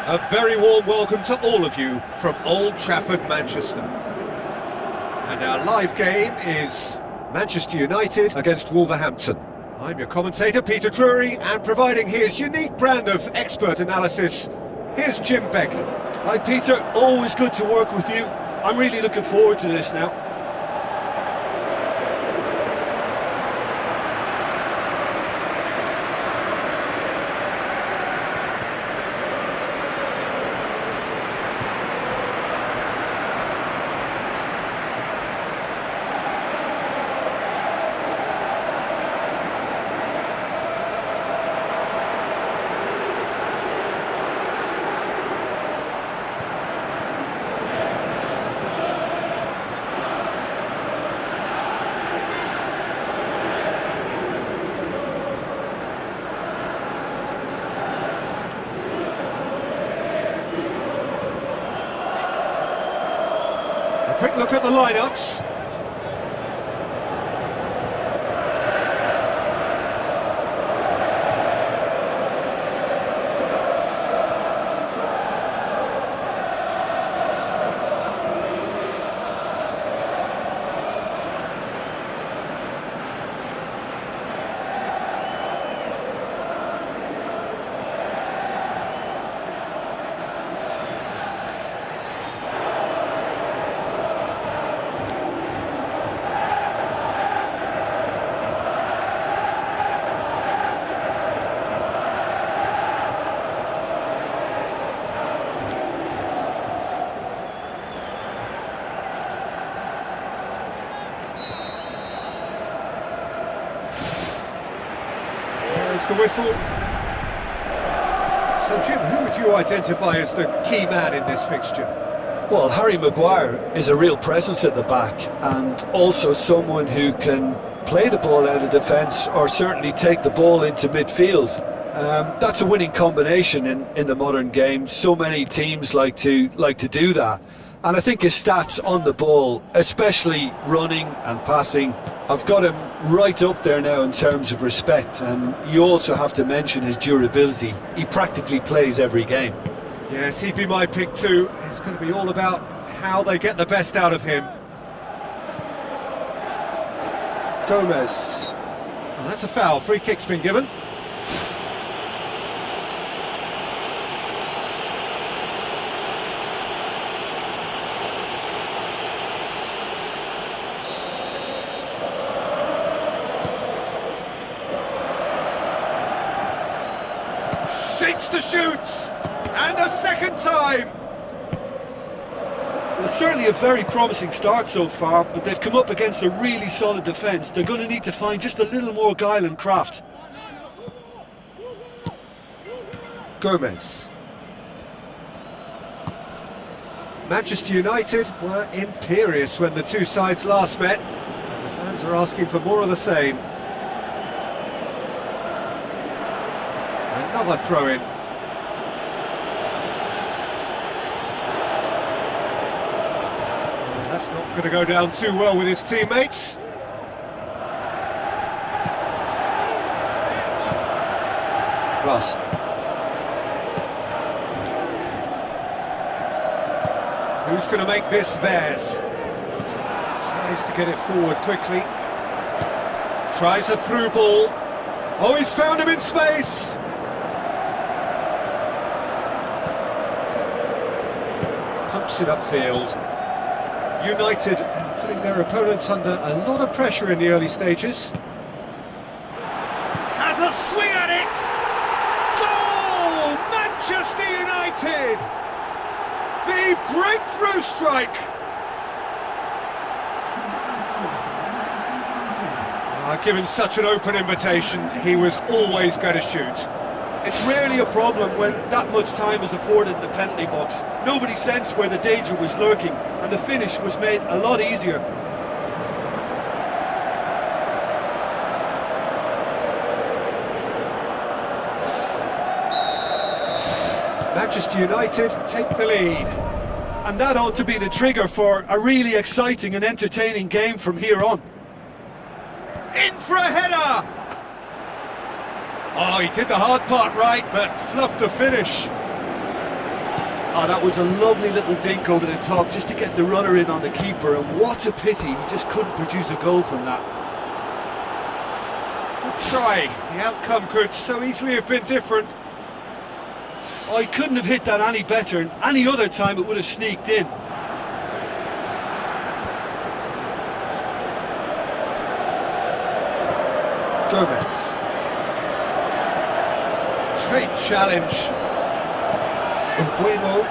A very warm welcome to all of you from Old Trafford, Manchester. And our live game is Manchester United against Wolverhampton. I'm your commentator, Peter Drury, and providing his unique brand of expert analysis, here's Jim Begley. Hi Peter, always good to work with you. I'm really looking forward to this now. A quick look at the lineups. The whistle. So Jim, who would you identify as the key man in this fixture? Well, Harry Maguire is a real presence at the back and also someone who can play the ball out of defence or certainly take the ball into midfield. That's a winning combination in the modern game. So many teams like to do that. And I think his stats on the ball, especially running and passing, I've got him right up there now in terms of respect. And you also have to mention his durability. He practically plays every game. Yes, he'd be my pick too. It's going to be all about how they get the best out of him. Gomez. Well, that's a foul. Free kick's been given. Shapes to shoot, and a second time. Well, it's certainly a very promising start so far, but they've come up against a really solid defence. They're going to need to find just a little more guile and craft. Gomez. Manchester United were imperious when the two sides last met, and the fans are asking for more of the same. Another throw-in. That's not going to go down too well with his teammates. Plus. Who's going to make this theirs? Tries to get it forward quickly. Tries a through ball. Oh, he's found him in space! taps it upfield. United putting their opponents under a lot of pressure in the early stages. Has a swing at it! Goal! Manchester United! The breakthrough strike! Given such an open invitation, he was always going to shoot. It's rarely a problem when that much time is afforded in the penalty box. Nobody sensed where the danger was lurking, and the finish was made a lot easier. Manchester United take the lead. And that ought to be the trigger for a really exciting and entertaining game from here on. In for a header! Oh, he did the hard part right, but fluffed the finish. Oh, that was a lovely little dink over the top just to get the runner in on the keeper, and what a pity he just couldn't produce a goal from that. Good try. The outcome could so easily have been different. Oh, he couldn't have hit that any better, and any other time it would have sneaked in. Gomez. Great challenge. Mbuemo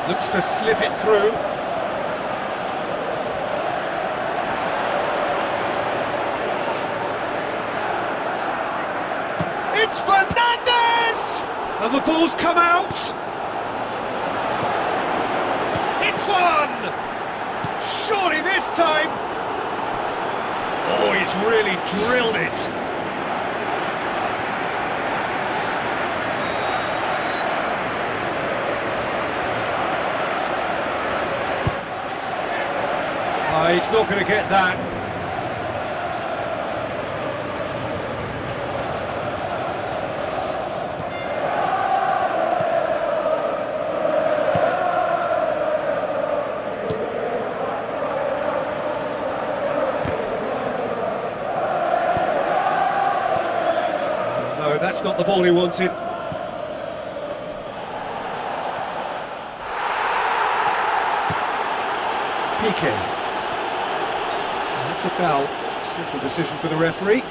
looks to slip it through. It's Fernandez! And the ball's come out. It's one! Surely this time. Oh, he's really drilled it. Oh, he's not going to get that. No, that's not the ball he wanted. Piqué. That's a foul. Simple decision for the referee.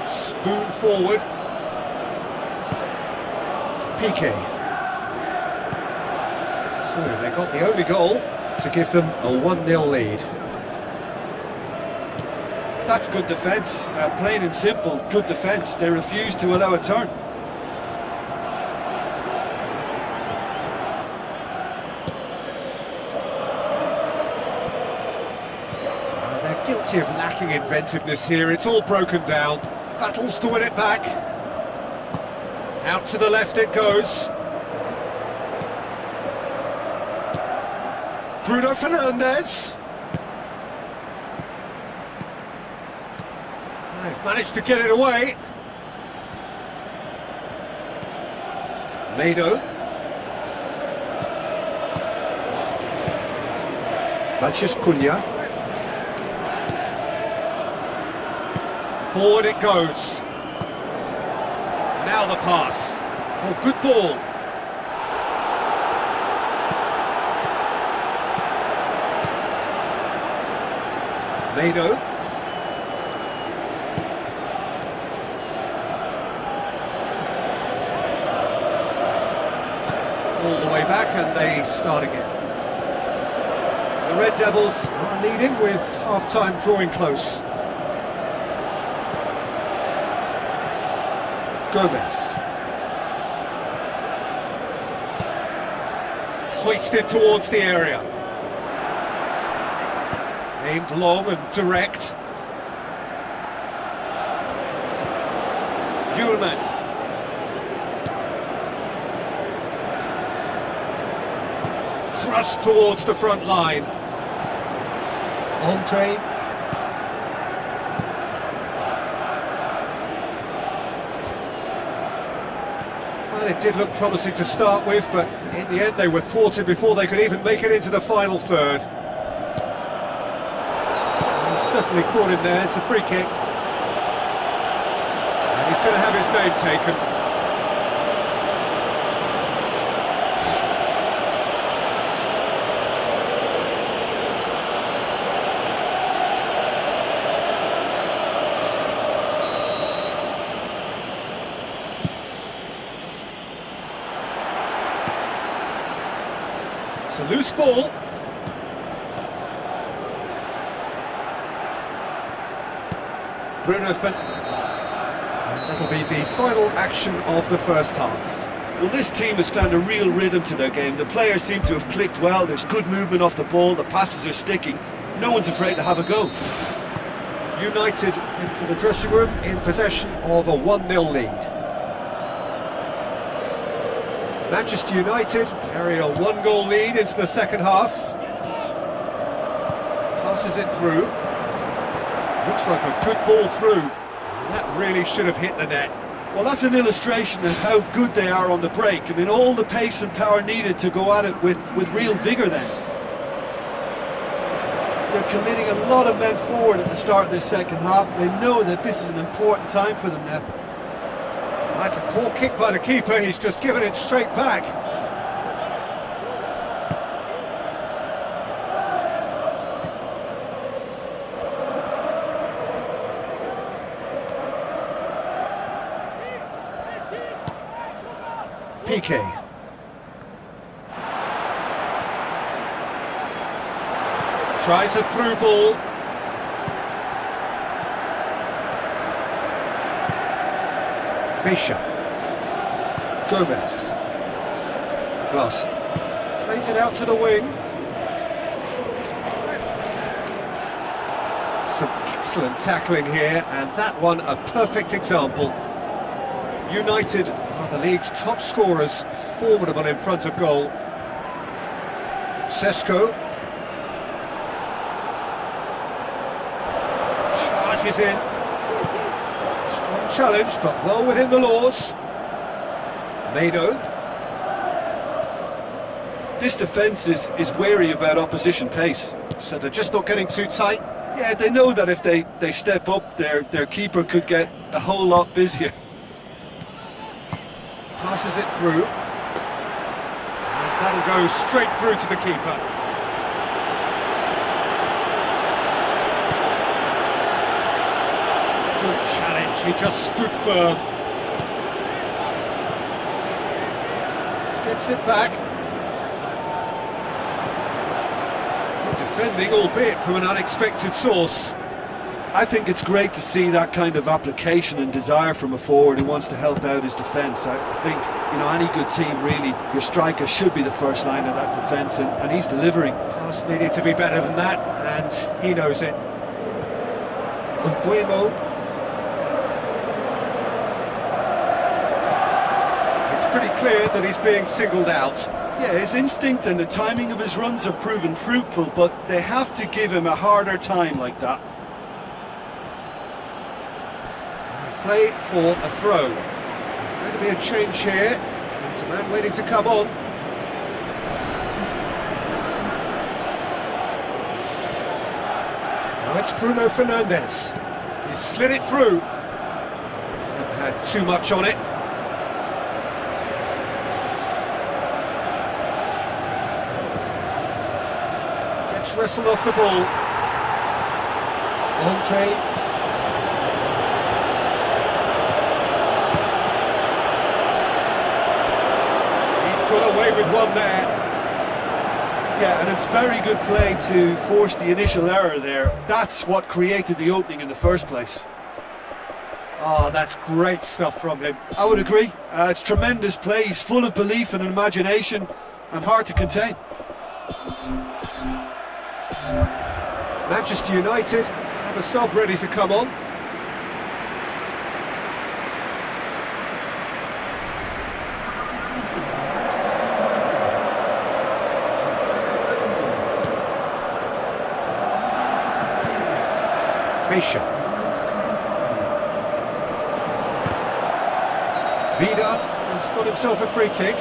Spoon forward. Piqué. So they got the only goal to give them a 1-0 lead. That's good defence, plain and simple, good defence. They refused to allow a turn. They're guilty of lacking inventiveness here. It's all broken down. Battles to win it back. Out to the left it goes. Bruno Fernandes. They've managed to get it away. Mado. Matheus Cunha. Forward it goes. Now the pass. Oh, good ball. Mado. All the way back and they start again. The Red Devils are leading with half-time drawing close. Gomez. Hoisted towards the area. Aimed long and direct. Eugine. Thrust towards the front line. Andre. Well, it did look promising to start with, but in the end they were thwarted before they could even make it into the final third. And he's certainly caught him there. It's a free kick. And he's going to have his name taken. It's a loose ball. Bruno and that'll be the final action of the first half. Well, this team has found a real rhythm to their game. The players seem to have clicked well. There's good movement off the ball. The passes are sticking. No one's afraid to have a go. United in for the dressing room in possession of a 1-0 lead. Manchester United carry a 1-goal lead into the second half. Passes it through. Looks like a good ball through. That really should have hit the net. Well, that's an illustration of how good they are on the break. I mean, all the pace and power needed to go at it with real vigour then. They're committing a lot of men forward at the start of this second half. They know that this is an important time for them now. That's a poor kick by the keeper. He's just given it straight back. PK. Tries a through ball. Fischer. Gomez. Glass. Plays it out to the wing. Some excellent tackling here, and that one a perfect example. United are the league's top scorers, formidable in front of goal. Sesko charges in. Strong challenge, but well within the laws. Mado. This defence is wary about opposition pace. So they're just not getting too tight. Yeah, they know that if they step up, their keeper could get a whole lot busier. Passes it through. And that'll go straight through to the keeper. Good challenge, he just stood firm. Gets it back. Good defending, albeit from an unexpected source. I think it's great to see that kind of application and desire from a forward who wants to help out his defence. I think, you know, any good team really, your striker should be the first line of that defence, and he's delivering. Pass needed to be better than that, and he knows it. Bueno. It's pretty clear that he's being singled out. Yeah, his instinct and the timing of his runs have proven fruitful, but they have to give him a harder time like that. Play for a throw. There's going to be a change here. There's a man waiting to come on. Now it's Bruno Fernandes. He slid it through. And had too much on it. Gets wrestled off the ball. Andre. Got away with one there. Yeah, and it's very good play to force the initial error there. That's what created the opening in the first place. Oh, that's great stuff from him. I would agree. It's tremendous play. He's full of belief and imagination and hard to contain. Manchester United have a sub ready to come on. Fischer. Vidio has got himself a free kick.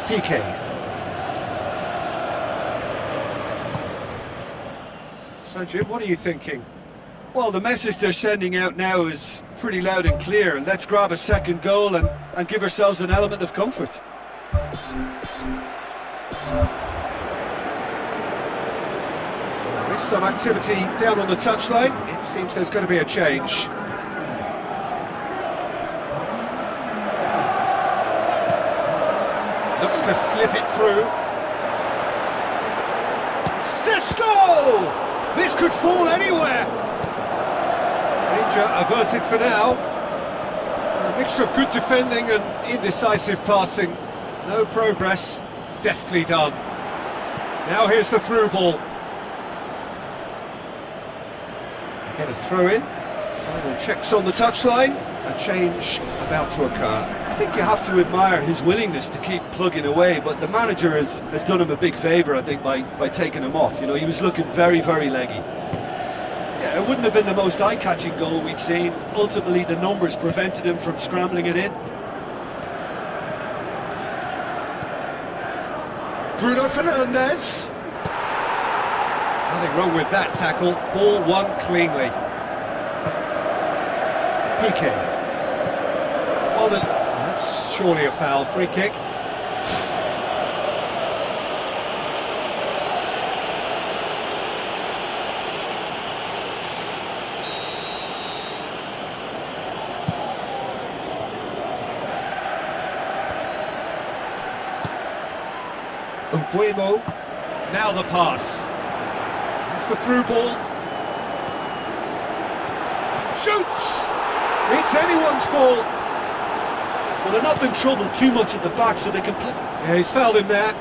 PK. So Jim, what are you thinking? Well, the message they're sending out now is pretty loud and clear. Let's grab a second goal and give ourselves an element of comfort. There's some activity down on the touchline. It seems there's going to be a change. Looks to slip it through. Cisco! This could fall anywhere. Danger averted for now. A mixture of good defending and indecisive passing. No progress. Deftly done. Now here's the through ball. Get a throw in. Final checks on the touchline. A change about to occur. I think you have to admire his willingness to keep plugging away, but the manager has done him a big favour, I think, by taking him off. You know, he was looking very, very leggy. Yeah, it wouldn't have been the most eye-catching goal we'd seen. Ultimately, the numbers prevented him from scrambling it in. Bruno Fernandes. Nothing wrong with that tackle. Ball won cleanly. PK. Well, that's surely a foul. Free kick. Umbuemo. Now the pass. That's the through ball. Shoots! It's anyone's ball. Well, they're not in trouble too much at the back, so they can play. Yeah, he's fouled him there.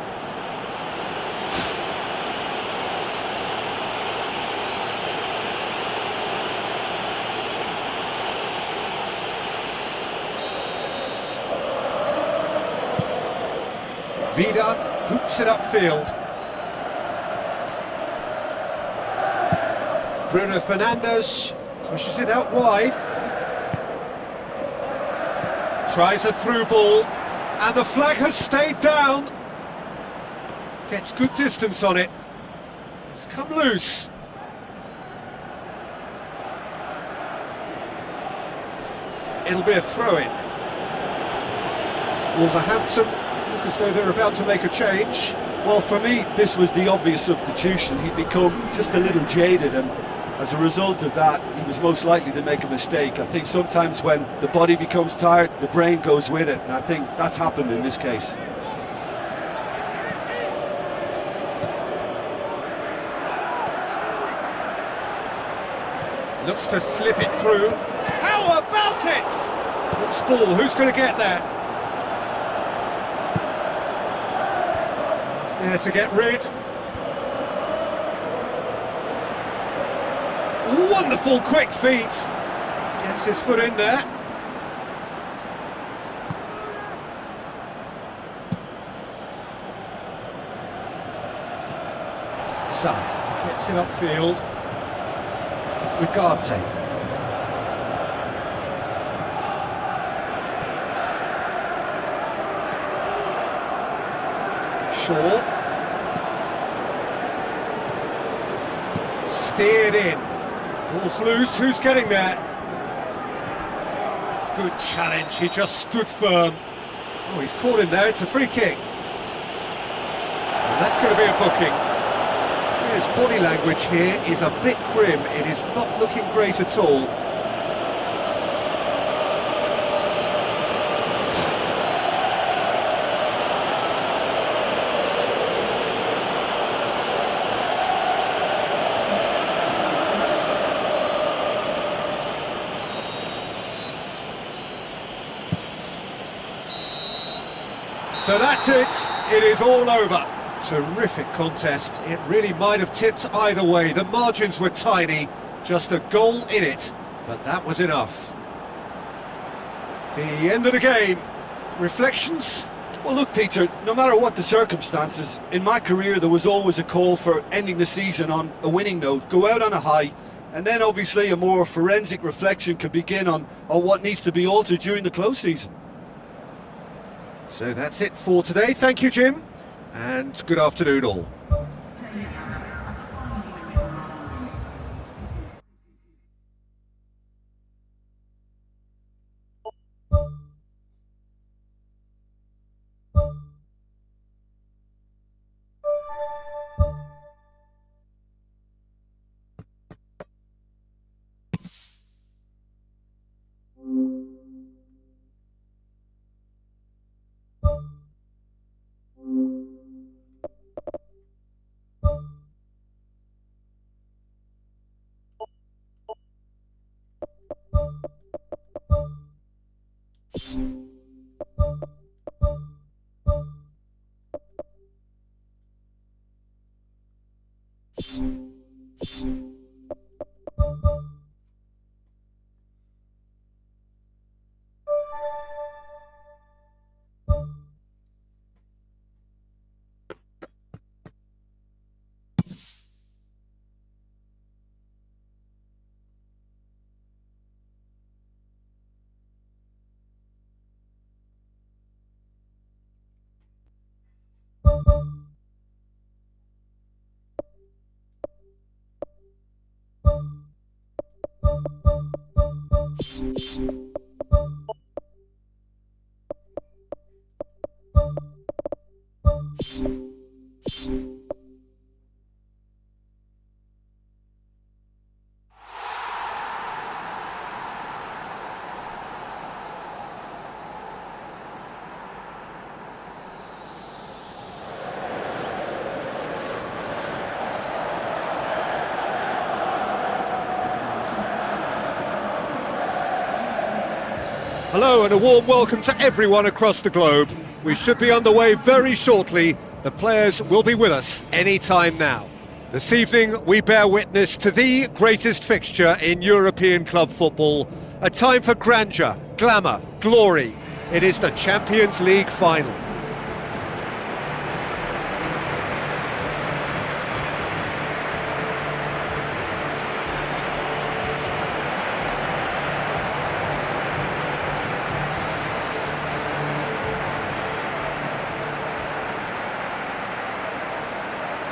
Vida boots it upfield. Bruno Fernandes pushes it out wide. Tries a through ball, and the flag has stayed down. Gets good distance on it. It's come loose. It'll be a throw-in. Wolverhampton look as though they're about to make a change. Well, for me, this was the obvious substitution. He'd become just a little jaded, and as a result of that, he was most likely to make a mistake. I think sometimes when the body becomes tired, the brain goes with it, and I think that's happened in this case. Looks to slip it through. How about it? Loose ball, who's going to get there? It's there to get rid. Wonderful quick feet. Gets his foot in there. Kasih gets it upfield. Ugarte. Shaw. Steered in. Ball's loose, who's getting there? Good challenge, he just stood firm. Oh, he's caught him there, it's a free kick. And that's going to be a booking. His body language here is a bit grim, it is not looking great at all. So that's it is all over. Terrific contest, it really might have tipped either way. The margins were tiny, just a goal in it, but that was enough. The end of the game. Reflections? Well, look, Peter, no matter what the circumstances, in my career there was always a call for ending the season on a winning note, go out on a high, and then obviously a more forensic reflection could begin on what needs to be altered during the close season. So that's it for today. Thank you, Jim, and good afternoon all. Hello and a warm welcome to everyone across the globe. We should be underway very shortly. The players will be with us any time now. This evening we bear witness to the greatest fixture in European club football. A time for grandeur, glamour, glory. It is the Champions League final.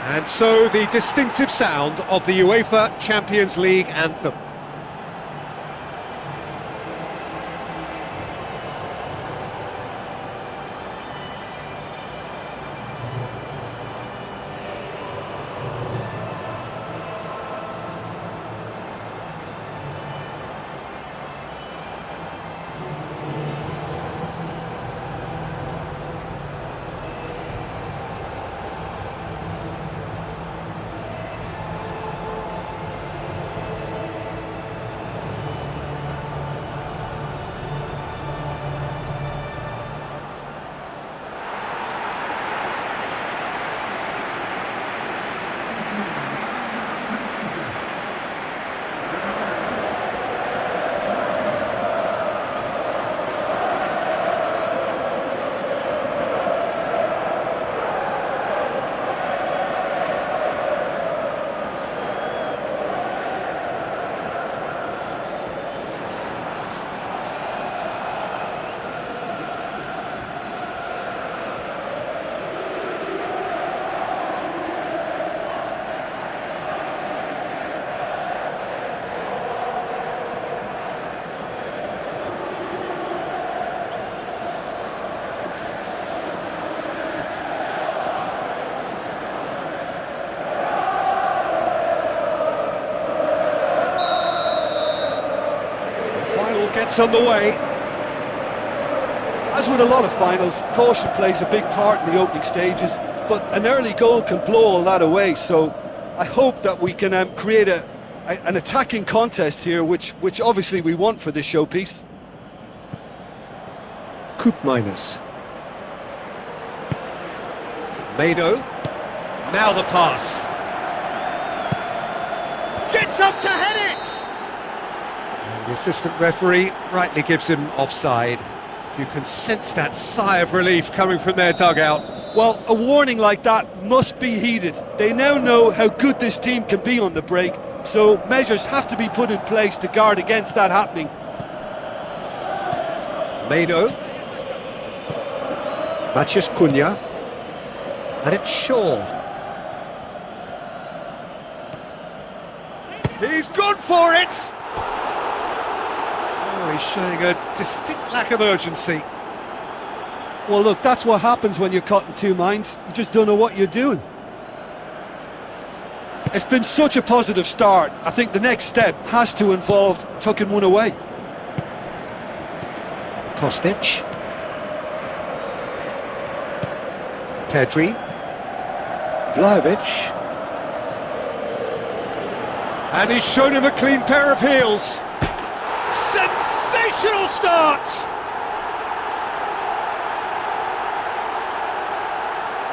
And so the distinctive sound of the UEFA Champions League anthem. Gets on the way. As with a lot of finals, caution plays a big part in the opening stages, but an early goal can blow all that away, so I hope that we can create an attacking contest here, which obviously we want for this showpiece. Coup minus. Mano. Now the pass. Gets up to head it! The assistant referee rightly gives him offside. You can sense that sigh of relief coming from their dugout. Well, a warning like that must be heeded. They now know how good this team can be on the break, so measures have to be put in place to guard against that happening. Mano. Matheus Cunha. And it's Shaw. He's gone for it! He's showing a distinct lack of urgency. Well, look, that's what happens when you're caught in two minds. You just don't know what you're doing. It's been such a positive start. I think the next step has to involve tucking one away. Kostic. Pedri. Vlahovic. And he's shown him a clean pair of heels. Sensational start!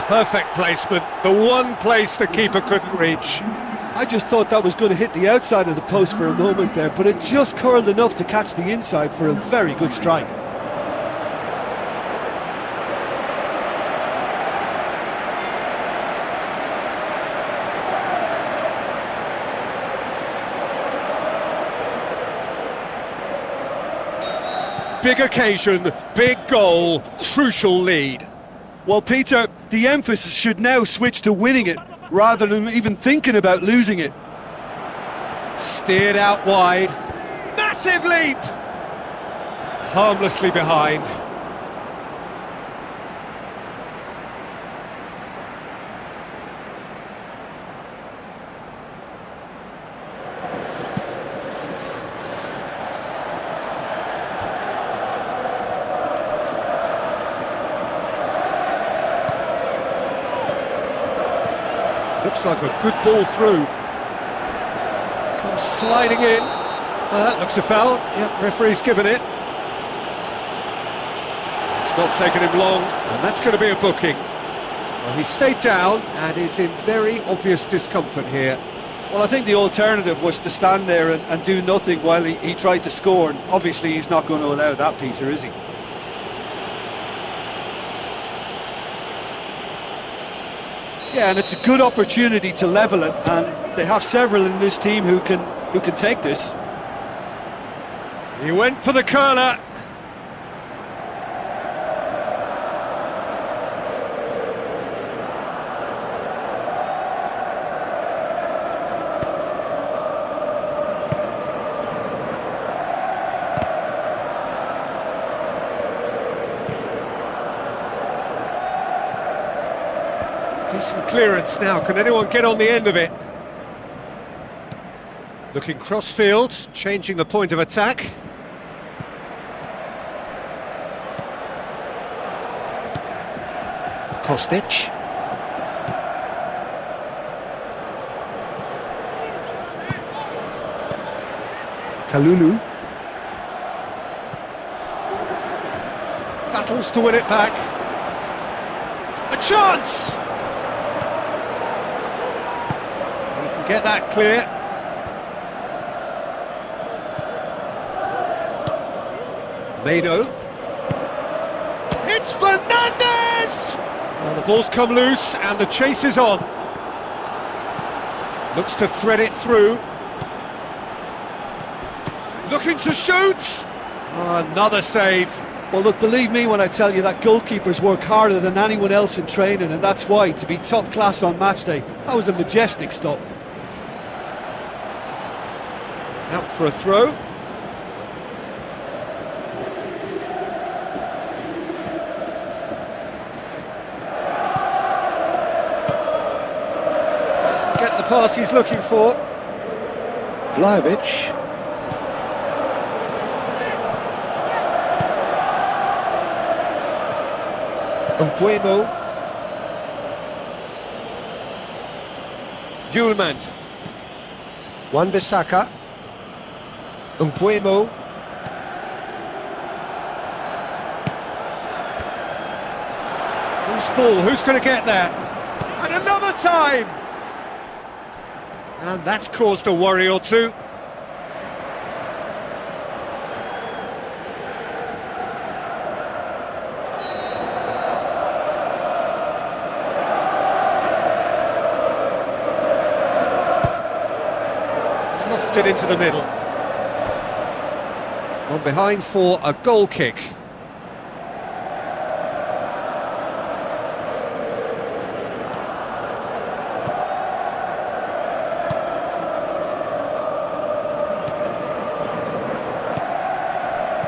Perfect placement, the one place the keeper couldn't reach. I just thought that was going to hit the outside of the post for a moment there, but it just curled enough to catch the inside for a very good strike. Big occasion, big goal, crucial lead. Well, Peter, the emphasis should now switch to winning it, rather than even thinking about losing it. Steered out wide. Massive leap! harmlessly behind. Looks like a good ball through. Comes sliding in. That looks a foul. Yep, referee's given it. It's not taken him long, and that's going to be a booking. Well, he stayed down and is in very obvious discomfort here. Well, I think the alternative was to stand there and do nothing while he tried to score, and obviously he's not going to allow that, Peter, is he? Yeah, and it's a good opportunity to level it, and they have several in this team who can take this. He went for the curler. Decent clearance now. Can anyone get on the end of it? Looking cross-field, changing the point of attack. Kostic. Kalulu. Battles to win it back. A chance! He can get that clear. Mano. It's Fernandez! Well, the ball's come loose and the chase is on. Looks to thread it through. Looking to shoot! Oh, another save. Well, look, believe me when I tell you that goalkeepers work harder than anyone else in training, and that's why, to be top class on match day, that was a majestic stop. Out for a throw. Doesn't get the pass he's looking for. Vlahovic. Mbuemo. Julemand. Wan-Bissaka. Mbuemo. Who's ball? Who's going to get there? And another time! And that's caused a worry or two. Lofted into the middle. Gone behind for a goal kick.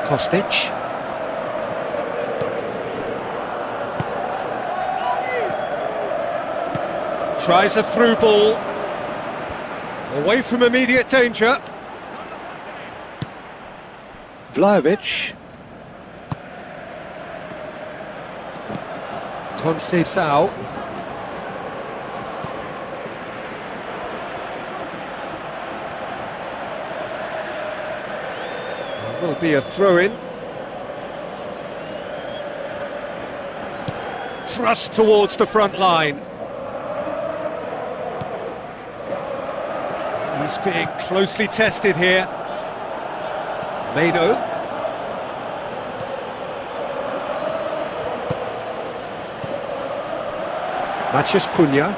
Kostic. Tries a through ball. Away from immediate danger. Vlahovic. Conceição. Will be a throw-in. Thrust towards the front line. He's being closely tested here. Mano. Matheus Cunha.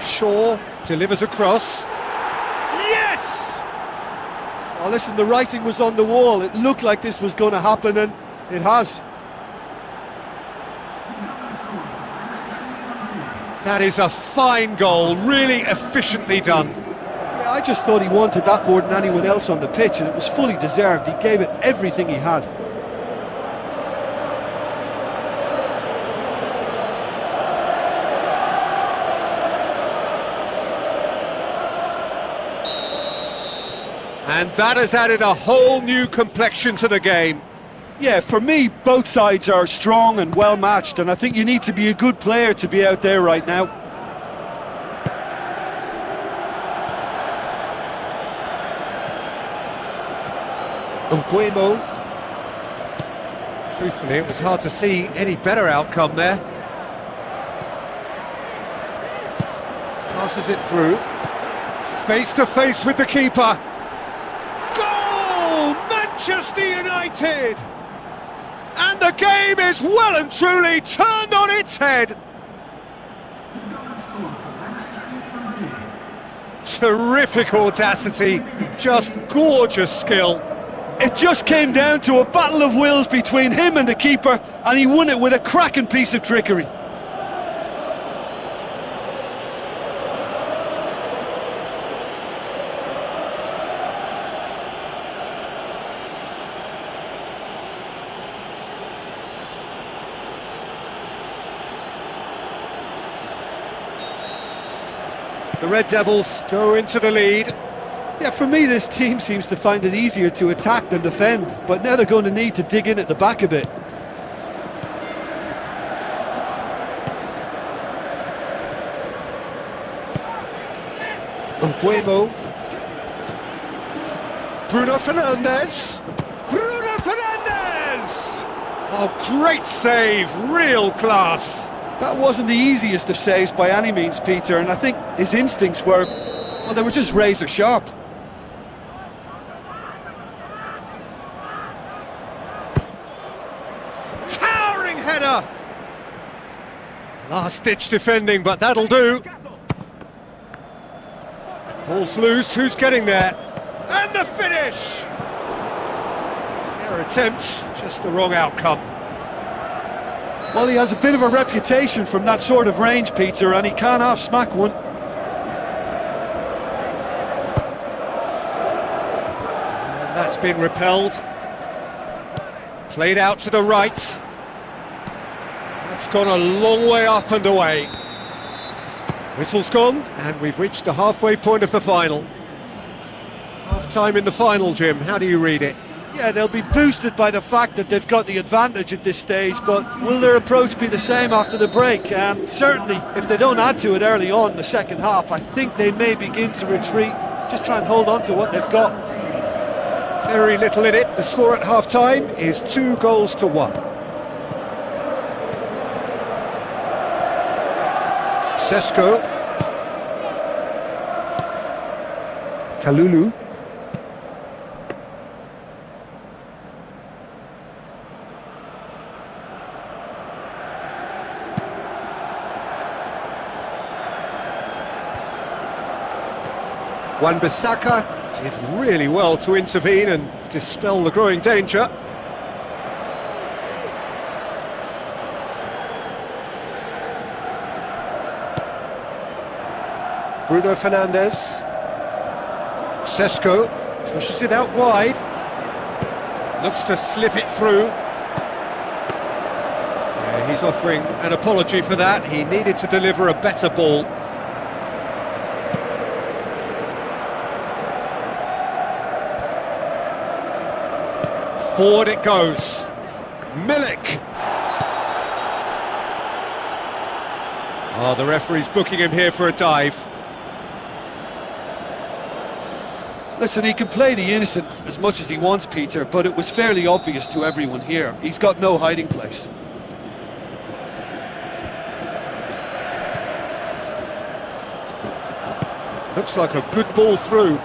Shaw delivers across. Yes! Oh, listen, the writing was on the wall. It looked like this was going to happen, and it has. That is a fine goal, really efficiently done. Yeah, just thought he wanted that more than anyone else on the pitch, and it was fully deserved. He gave it everything he had. And that has added a whole new complexion to the game. Yeah, for me, both sides are strong and well matched, and I think you need to be a good player to be out there right now. Mbuemo. Truthfully, it was hard to see any better outcome there. Passes it through. Face to face with the keeper. Goal! Manchester United! And the game is well and truly turned on its head. Terrific audacity, just gorgeous skill. It just came down to a battle of wills between him and the keeper, and he won it with a cracking piece of trickery. The Red Devils go into the lead. Yeah, for me this team seems to find it easier to attack than defend, but now they're going to need to dig in at the back a bit. Mbuemo. Bruno Fernandes. Bruno Fernandes! Oh, great save, real class. That wasn't the easiest of saves by any means, Peter, and I think his instincts were, well, they were just razor sharp. Towering header! Last-ditch defending, but that'll do. Ball's loose, who's getting there? And the finish! Fair attempt, just the wrong outcome. Well, he has a bit of a reputation from that sort of range, Peter, and he can't half-smack one. And that's been repelled. Played out to the right. That's gone a long way up and away. Whistle's gone, and we've reached the halfway point of the final. Half-time in the final, Jim, how do you read it? Yeah, they'll be boosted by the fact that they've got the advantage at this stage, but will their approach be the same after the break? Certainly, if they don't add to it early on in the second half, I think they may begin to retreat, just try and hold on to what they've got. Very little in it. The score at half-time is 2-1. Sesko. Kalulu. Wan-Bissaka did really well to intervene and dispel the growing danger. Bruno Fernandes. Sesko pushes it out wide. Looks to slip it through. Yeah, he's offering an apology for that. He needed to deliver a better ball. Forward it goes. Milik. Oh, the referee's booking him here for a dive. Listen, he can play the innocent as much as he wants, Peter, but it was fairly obvious to everyone here. He's got no hiding place. Looks like a good ball through.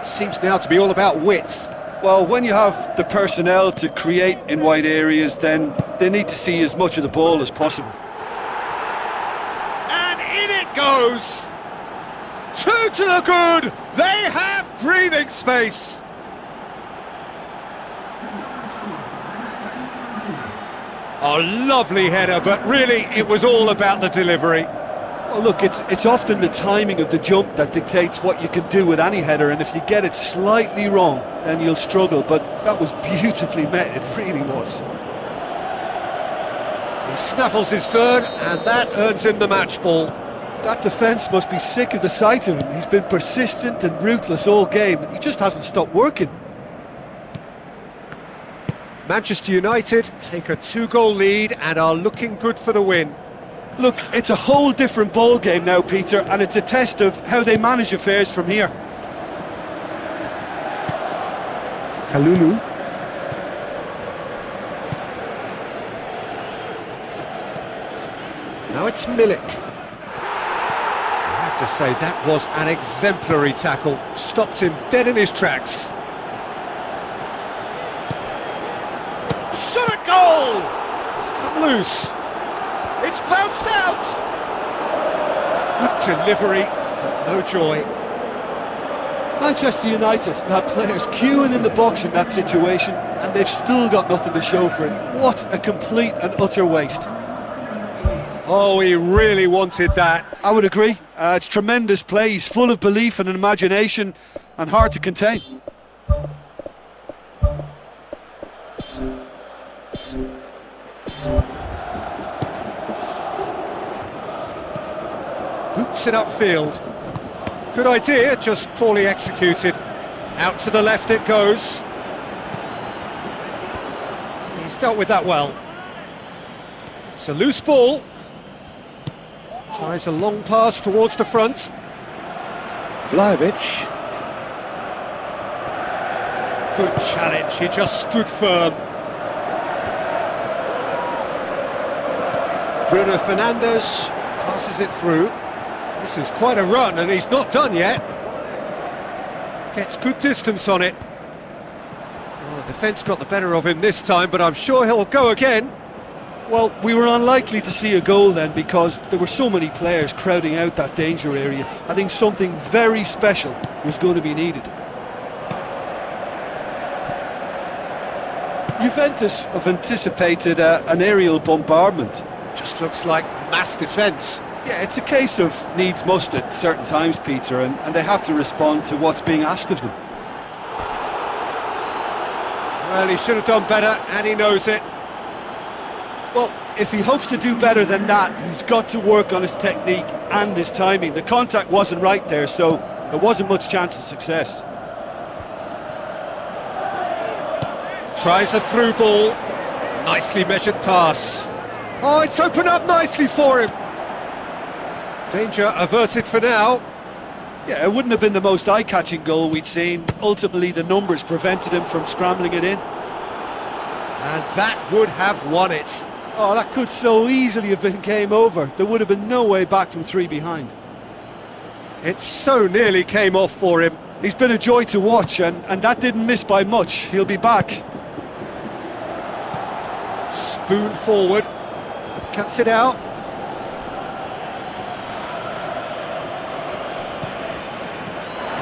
Seems now to be all about width. Well, when you have the personnel to create in wide areas, then they need to see as much of the ball as possible. And in it goes! Two to the good! They have breathing space! Oh, lovely header, but really it was all about the delivery. Well, look, it's often the timing of the jump that dictates what you can do with any header, and if you get it slightly wrong, then you'll struggle, but that was beautifully met, it really was. He snaffles his third, and that earns him the match ball. That defence must be sick of the sight of him. He's been persistent and ruthless all game, he just hasn't stopped working. Manchester United take a 2-goal lead and are looking good for the win. Look, it's a whole different ball game now, Peter, and it's a test of how they manage affairs from here. Kalulu. Now it's Milik. I have to say that was an exemplary tackle. Stopped him dead in his tracks. Shot a goal! It's come loose. It's bounced out! Good delivery, but no joy. Manchester United had players queuing in the box in that situation, and they've still got nothing to show for it. What a complete and utter waste. Oh, he really wanted that. I would agree. It's tremendous play. He's full of belief and imagination, and hard to contain. Boots it upfield. Good idea, just poorly executed. Out to the left it goes. He's dealt with that well. It's a loose ball. Tries a long pass towards the front. Vlahovic. Good challenge, he just stood firm. Bruno Fernandes passes it through. This is quite a run and he's not done yet. Gets good distance on it. Well, the defence got the better of him this time, but I'm sure he'll go again. Well, we were unlikely to see a goal then because there were so many players crowding out that danger area. I think something very special was going to be needed. Juventus have anticipated an aerial bombardment. Just looks like mass defence. Yeah, it's a case of needs must at certain times, Peter, and they have to respond to what's being asked of them. Well, he should have done better, and he knows it. Well, if he hopes to do better than that, he's got to work on his technique and his timing. The contact wasn't right there, so there wasn't much chance of success. Tries a through ball. Nicely measured pass. Oh, it's opened up nicely for him. Danger averted for now. Yeah, it wouldn't have been the most eye-catching goal we'd seen. Ultimately, the numbers prevented him from scrambling it in. And that would have won it. Oh, that could so easily have been game over. There would have been no way back from 3 behind. It so nearly came off for him. He's been a joy to watch, and that didn't miss by much. He'll be back. Spoon forward. Cuts it out.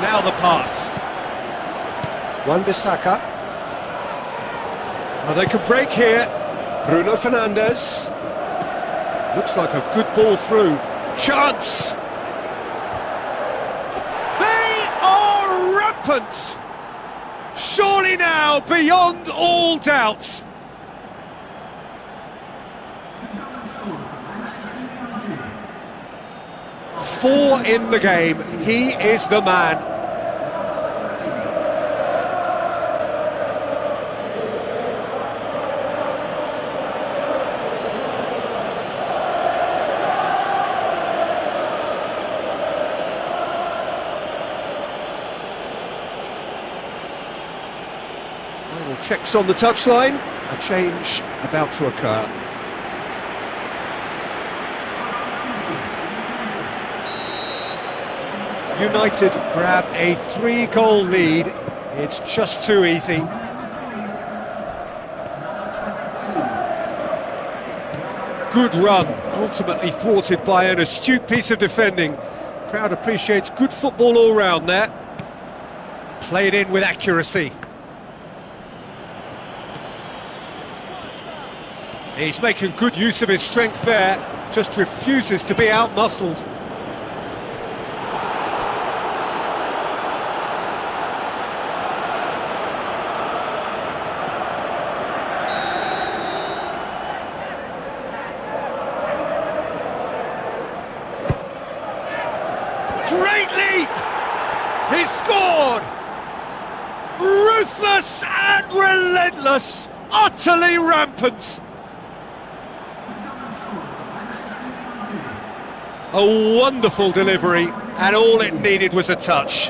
Now the pass. Wan-Bissaka. Well, they could break here. Bruno Fernandes. Looks like a good ball through. Chance! They are rampant! Surely now, beyond all doubt. Four in the game. He is the man. Final checks on the touchline. A change about to occur. United grab a 3-goal lead. It's just too easy. Good run, ultimately thwarted by an astute piece of defending. Crowd appreciates good football all round there. Played in with accuracy. He's making good use of his strength there, just refuses to be out-muscled. Great leap! He's scored! Ruthless and relentless, utterly rampant. A wonderful delivery, and all it needed was a touch.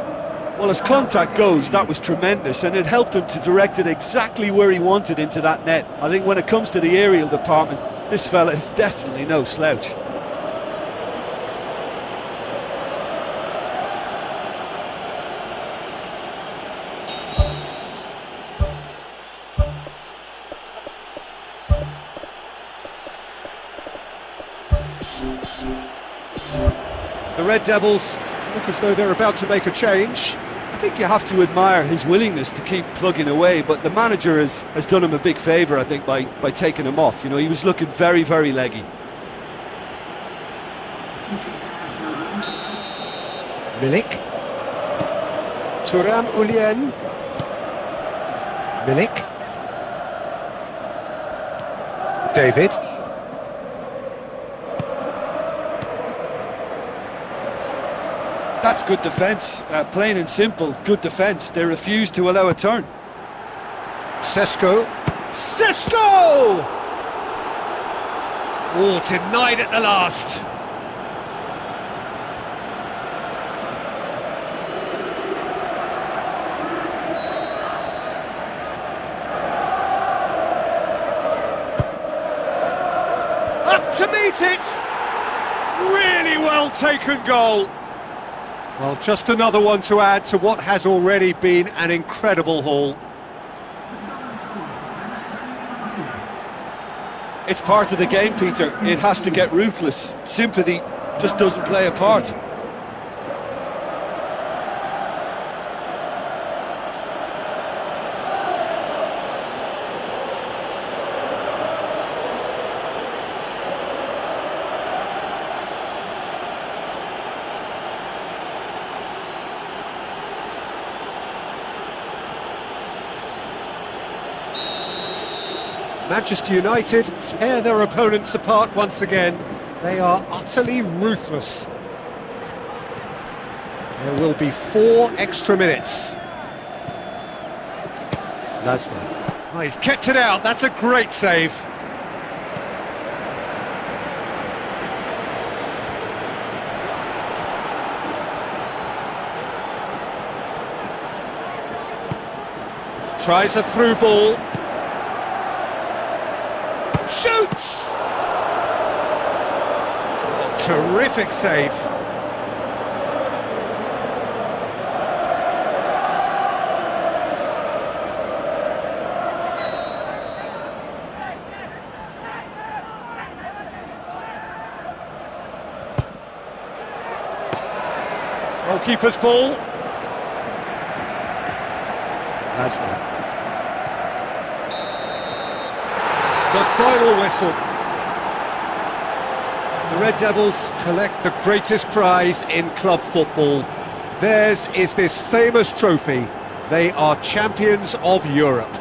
Well, as contact goes, that was tremendous, and it helped him to direct it exactly where he wanted into that net. I think when it comes to the aerial department, this fella is definitely no slouch. The Red Devils look as though they're about to make a change. I think you have to admire his willingness to keep plugging away, but the manager has done him a big favour, I think, by taking him off. You know, he was looking very, very leggy. Milik. Turam Ulyen. Milik. David. That's good defence, plain and simple, good defence. They refuse to allow a turn. Sesko. Sesko! Oh, denied at the last. Up to meet it! Really well taken goal. Well, just another one to add to what has already been an incredible haul. It's part of the game, Peter. It has to get ruthless. Sympathy just doesn't play a part. Manchester United tear their opponents apart once again. They are utterly ruthless. There will be 4 extra minutes. Lasner. Oh, he's kept it out. That's a great save. Tries a through ball. Shoots! Oh, terrific save. Goalkeeper's ball. Lasner. The final whistle. The Red Devils collect the greatest prize in club football. Theirs is this famous trophy. They are champions of Europe.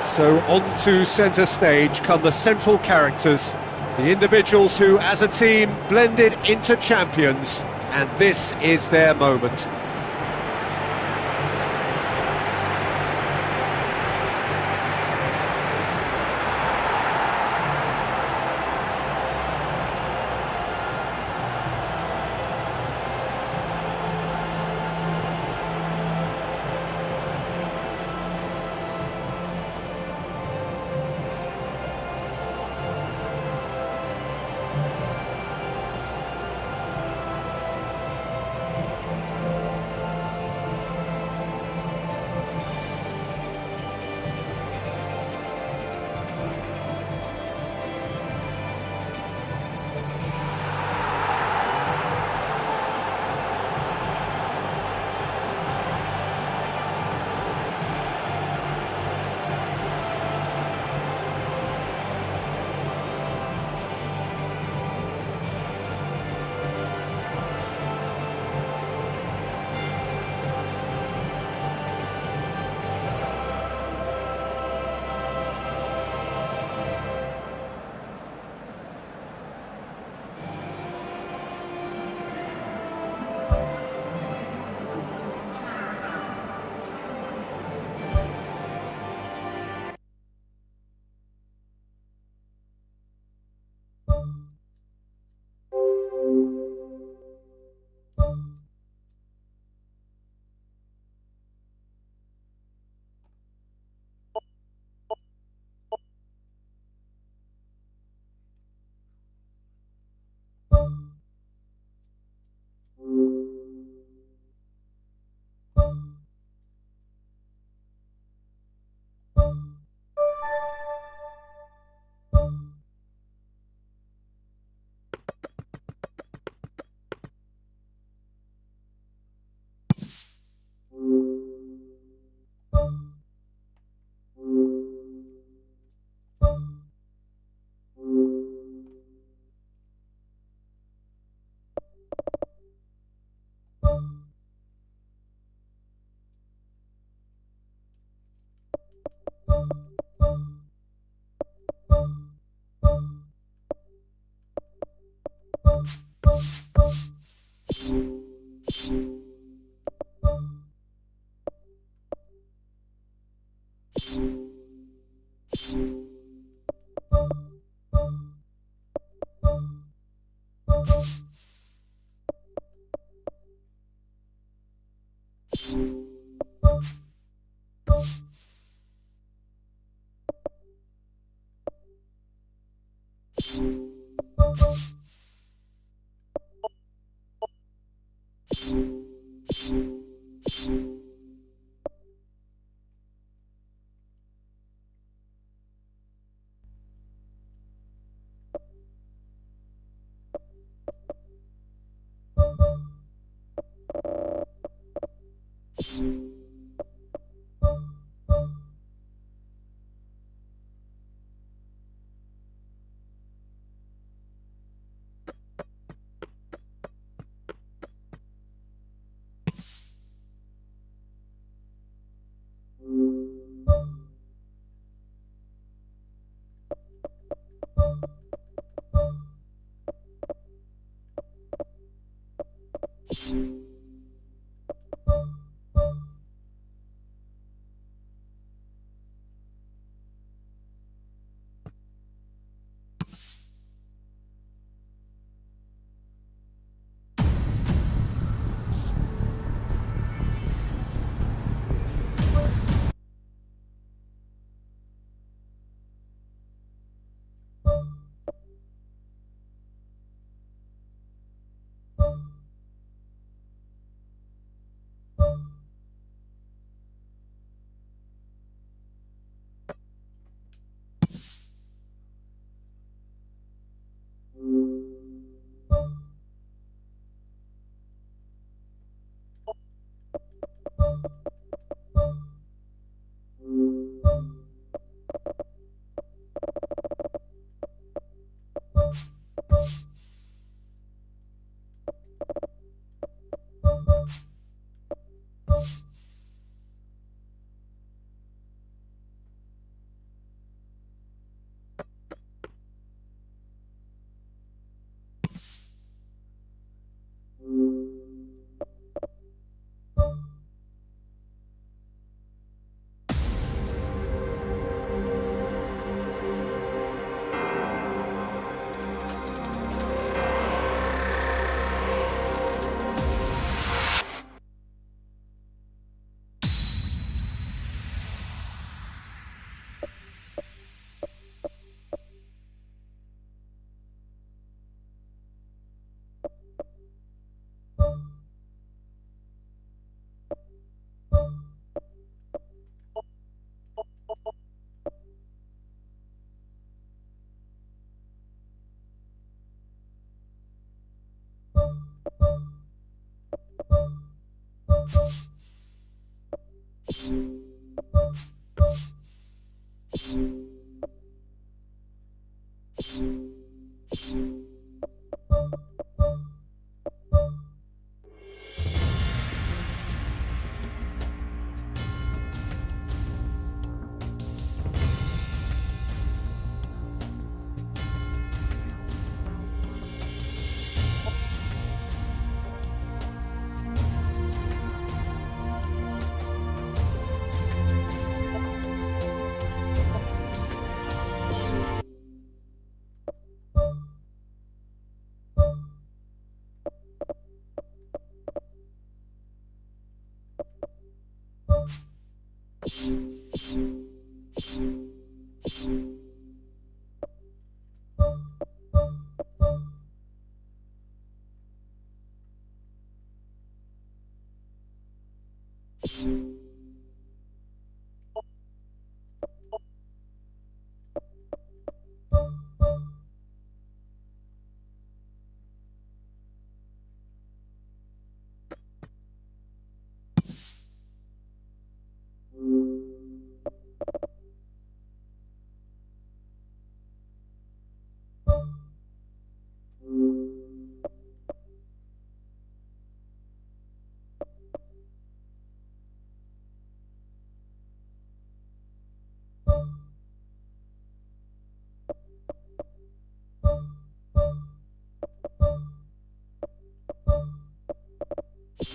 So onto centre stage come the central characters, the individuals who, as a team, blended into champions, and this is their moment.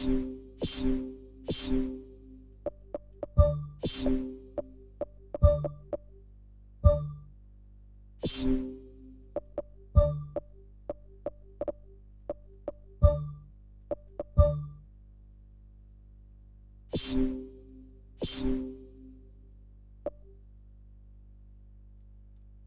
you.